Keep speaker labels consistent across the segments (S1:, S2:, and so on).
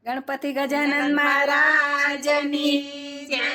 S1: ગણપતિ ગજાનન મહારાજની
S2: જય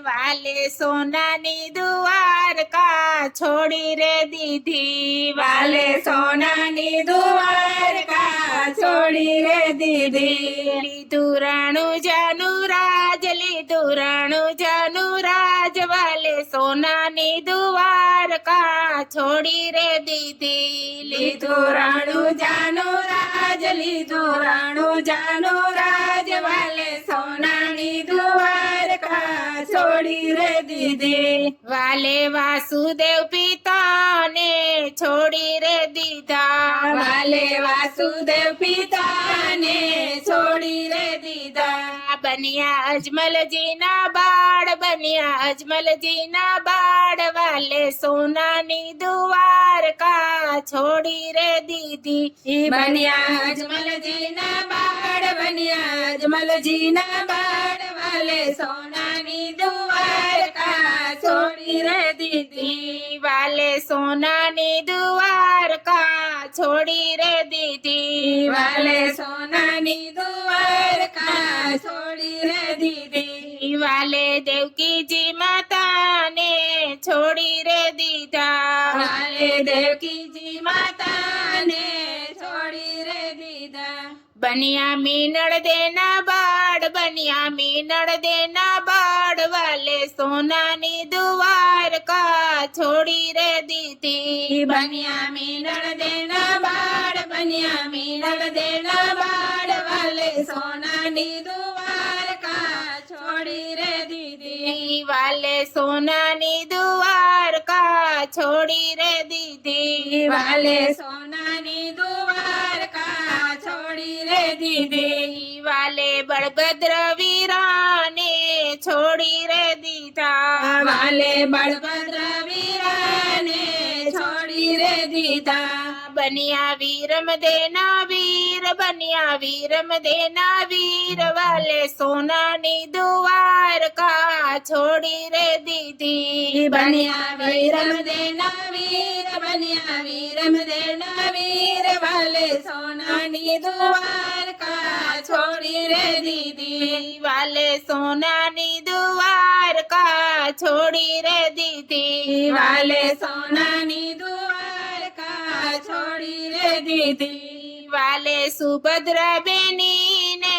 S2: વાલે સોનાની દ્વારકા છોડી રે દીધી
S1: વાલે સોનાની દ્વારકા છોડી રે દીધી
S2: લીધું રાણું જાનું રાજ લીધું રાણું જાનું રાજ વાલે સોનાની દ્વારકા છોડી રે દીધી
S1: લીધું રાણું જાનું રાજ લીધું રાણું જાનું રાજ વાલે સોનાની દ્વારકા છોડી રે દીધી
S2: વાલે વાસુદેવ પિતાને છોડી રે દીધા
S1: વાલે વાસુદેવ પિતાને છોડી રે દીધા
S2: બન્યા અજમલજીના બાળ બન્યા અજમલજીના બાળ વાલે સોનાની દ્વારકા છોડી રે દીધી
S1: બન્યા અજમલજીના બાળ બન્યા અજમલજીના બાળ વાલે સોનાની દ્વારકા છોડી રે દીધી
S2: વાલે સોનાની દ્વારકા છોડી રે દીધી
S1: વાલે સોનાની દ્વારકા છોડી રે દીધી
S2: વાલે દેવકીજી માતાને છોડી રે દીધા
S1: વાલે દેવકીજી માતાને છોડી રે દીધા
S2: બન્યા મીનળ દેના બાળ બન્યા મીનળ દેના બાળ વાલે સોનાની દ્વારકા છોડી રે દીધી
S1: બન્યા મીનળ દેના બાળ બન્યા મીનળ દેના બાળ વાલે સોનાની દ્વારકા છોડી રે દીધી
S2: વાલે સોનાની દ્વારકા છોડી રે દીધી
S1: વાલે સોનાની દ્વારકા છોડી રે દીધી
S2: વાલે બળભદ્ર વીરાને છોડી રે દીધા
S1: વાલે બળભદ્ર વીરાને છોડી રે દીધા
S2: બન્યા વીરમ દેના વીર બન્યા વીરમ દેના વીર વાલે સોનાની દ્વારકા છોડી રે દીધી
S1: બન્યા વીરમ દેના વીર બન્યા વીરમ દેના વીર વાલે સોનાની દ્વારકા છોડી રે દીધી
S2: વાલે સોનાની દ્વારકા છોડી રે દીધી
S1: વાલે સોનાની દ્વારકા છોડી રે દીધી
S2: વાલે સુભદ્રા બેનીને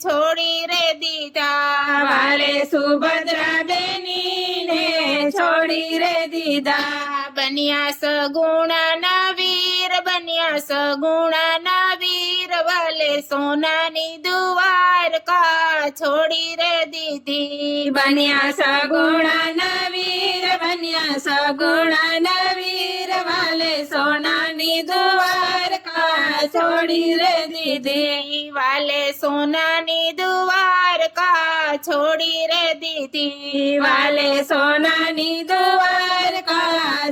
S2: છોડી રે દીધા
S1: વાલે સુભદ્રા બેનીને છોડી રે દીધા
S2: બન્યા સગુણા વીર બન્યા સગુણા વીર વાલે સોનાની દ્વારકા છોડી રે દીધી
S1: બન્યા સગુણા વીર બન્યા સગુણા વીર વાલે સોનાની દ્વારકા છોડી રે દીધી
S2: વાલે સોનાની દ્વારકા છોડી રે દીધી
S1: વાલે સોનાની દ્વારકા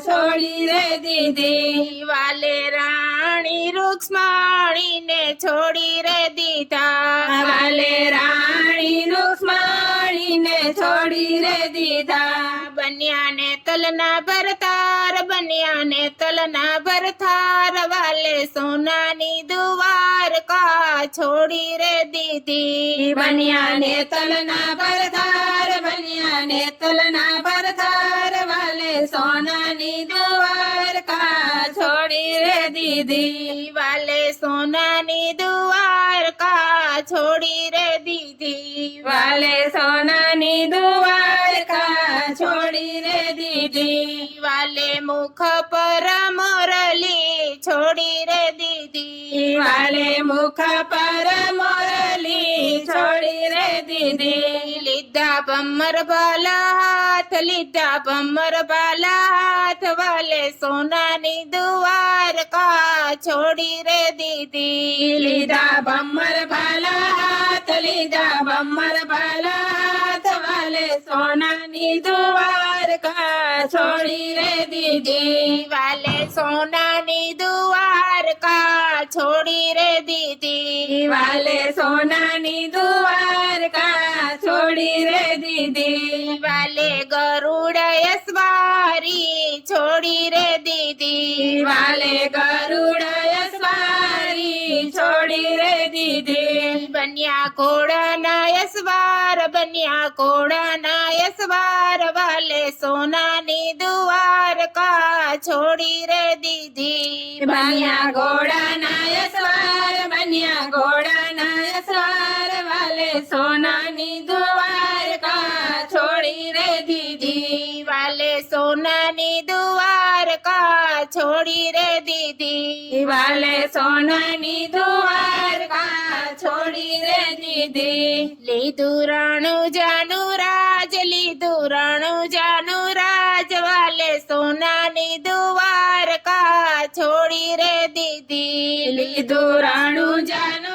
S1: છોડી રે દીધી
S2: વાલે રાણી રૂક્ષ્મણીને છોડી રે દીધા
S1: વાલે રાણી રૂક્ષ્મણીને છોડી રે દીધા
S2: બન્યા ને તલના ભરતાર બન્યા ને તલના ભરતાર વાલે સોનાની દ્વારકા છોડી રે દીધી
S1: બન્યા ને તલના ભરતાર બન્યા ને તલના ભરતાર વાલે સોનાની દ્વારકા છોડી રે દીધી
S2: વાલે સોનાની દ્વારકા છોડી રે દીધી
S1: વાલે સોનાની દ્વારકા છોડી રે દીધી
S2: વાલે મુખ પર મોરલી છોડી રે દીધી
S1: વાલે મુખ પર મોરલી છોડી રે દીધી
S2: લીધા ભમર ભાલા હાથ લીધા ભમર ભાલા હાથ વાલે સોનાની દ્વારકા છોડી રે દીધી
S1: લીધા ભમર ભાલા હાથ લીધા ભમર ભાલા હાથ વાલે સોનાની દ્વારકા છોડી રે દીધી
S2: વાલે સોનાની દ્વારકા છોડી રે દીધી
S1: વાલે સોનાની દ્વારકા છોડી રે દીધી
S2: વાલે ગરુડ યસવારી છોડી રે દીધી
S1: વાલે ગરુડ સવારી છોડી રે દીધી
S2: બન્યા ઘોડાના યસવાર બન્યા ઘોડાના યસવાર વાલે સોનાની દ્વારકા છોડી રે દીધી
S1: બન્યા ઘોડાના યસવાર બન્યા ઘોડાના યસવાર વાલે સોનાની દ્વારકા છોડી રે દીધી
S2: વાલે સોનાની દ્વારકા છોડી રે દીધી
S1: વાલે સોનાની દ્વારકા છોડી રે દીધી
S2: લીધું રાણું જાનું રાજ લીધું રાણું જાનું રાજ વાલે સોનાની દ્વારકા છોડી રે દીધી
S1: લીધું રાણું જાનું